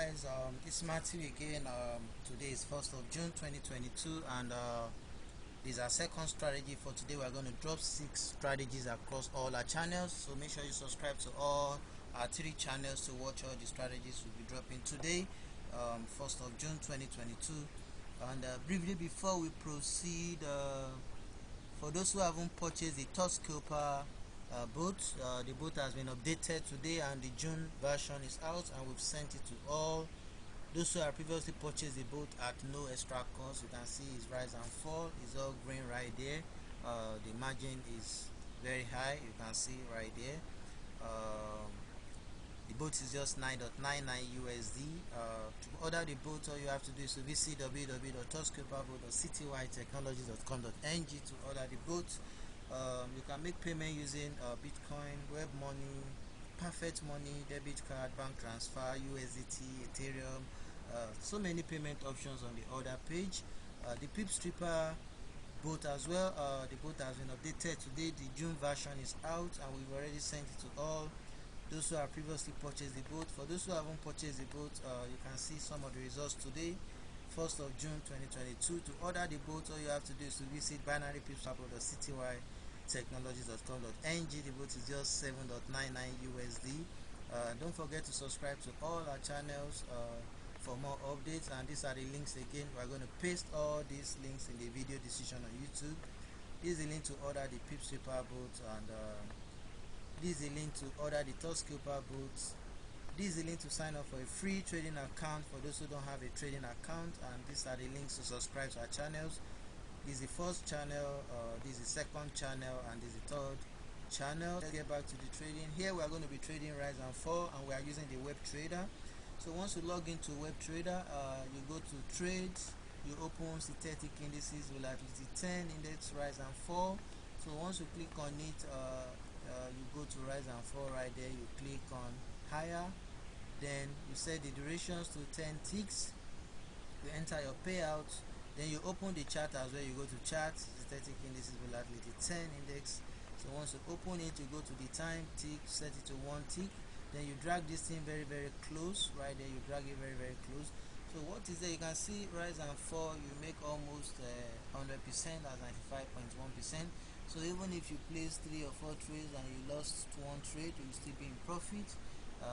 guys, it's Matthew again. Today is 1st of June 2022, and this is our second strategy for today. We're going to drop 6 strategies across all our channels, so make sure you subscribe to all our 3 channels to watch all the strategies we'll be dropping today, 1st of June 2022. And briefly before we proceed, for those who haven't purchased the TOUCHSCALPER boat, the boat has been updated today and the June version is out, and we've sent it to all those who have previously purchased the boat at no extra cost. You can see its rise and fall is all green right there. The margin is very high, you can see right there. The boat is just 9.99 USD. To order the boat, all you have to do is to visit www.touchscalper.citywidetechnologies.com.ng to order the boat. You can make payment using Bitcoin, web money, perfect money, debit card, bank transfer, USDT, Ethereum. So many payment options on the order page. The PIPSREAPER boat as well. The boat has been updated today. The June version is out, and we've already sent it to all those who have previously purchased the boat. For those who haven't purchased the boat, you can see some of the results today, 1st of June 2022. To order the boat, all you have to do is to visit binarypipsrapper.citywidetechnologies.com.ng. The boat is just 7.99 USD. Don't forget to subscribe to all our channels for more updates, and these are the links again. We're going to paste all these links in the video description on YouTube. This is the link to order the PIPSREAPER boat, and this is the link to order the TOUCHSCALPER boats. This is the link to sign up for a free trading account for those who don't have a trading account, and these are the links to subscribe to our channels. This is the first channel, this is the second channel, and this is the third channel. Let's get back to the trading. Here we are going to be trading rise and fall, and we are using the web trader. So once you log into web trader, you go to trade, you open synthetic indices, volatility 10, index rise and fall. So once you click on it, you go to rise and fall right there, you click on higher, then you set the durations to 10 ticks, you enter your payout, then you open the chart as well. You go to chart, synthetic indices, volatility 10 index. So once you open it, you go to the time tick, set it to 1 tick, then you drag this thing very close right there. You drag it very close. So what is there? You can see rise and fall, you make almost 100%, that's 95.1%. so even if you place 3 or 4 trades and you lost 1 trade, you will still be in profit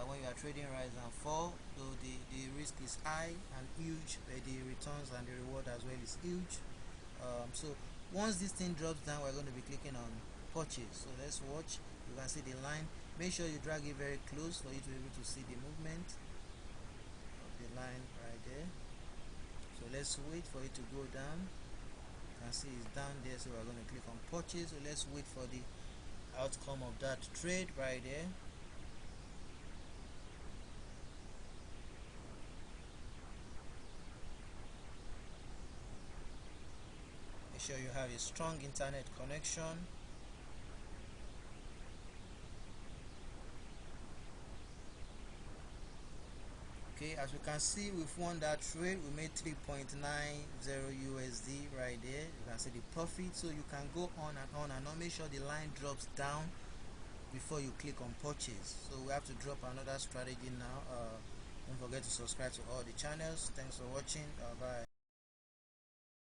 when you are trading rise and fall. So the risk is high and huge, but the returns and the reward as well is huge. So once this thing drops down, we're going to be clicking on purchase. So let's watch. You can see the line. Make sure you drag it very close for you to be able to see the movement of the line right there. So let's wait for it to go down. You can see it's down there, so we're going to click on purchase. So let's wait for the outcome of that trade right there. Make sure you have a strong internet connection. Okay, as we can see, we've won that trade. We made 3.90 USD right there. You can see the profit. So you can go on and on, and make sure the line drops down before you click on purchase. So we have to drop another strategy now. Don't forget to subscribe to all the channels. Thanks for watching. Bye.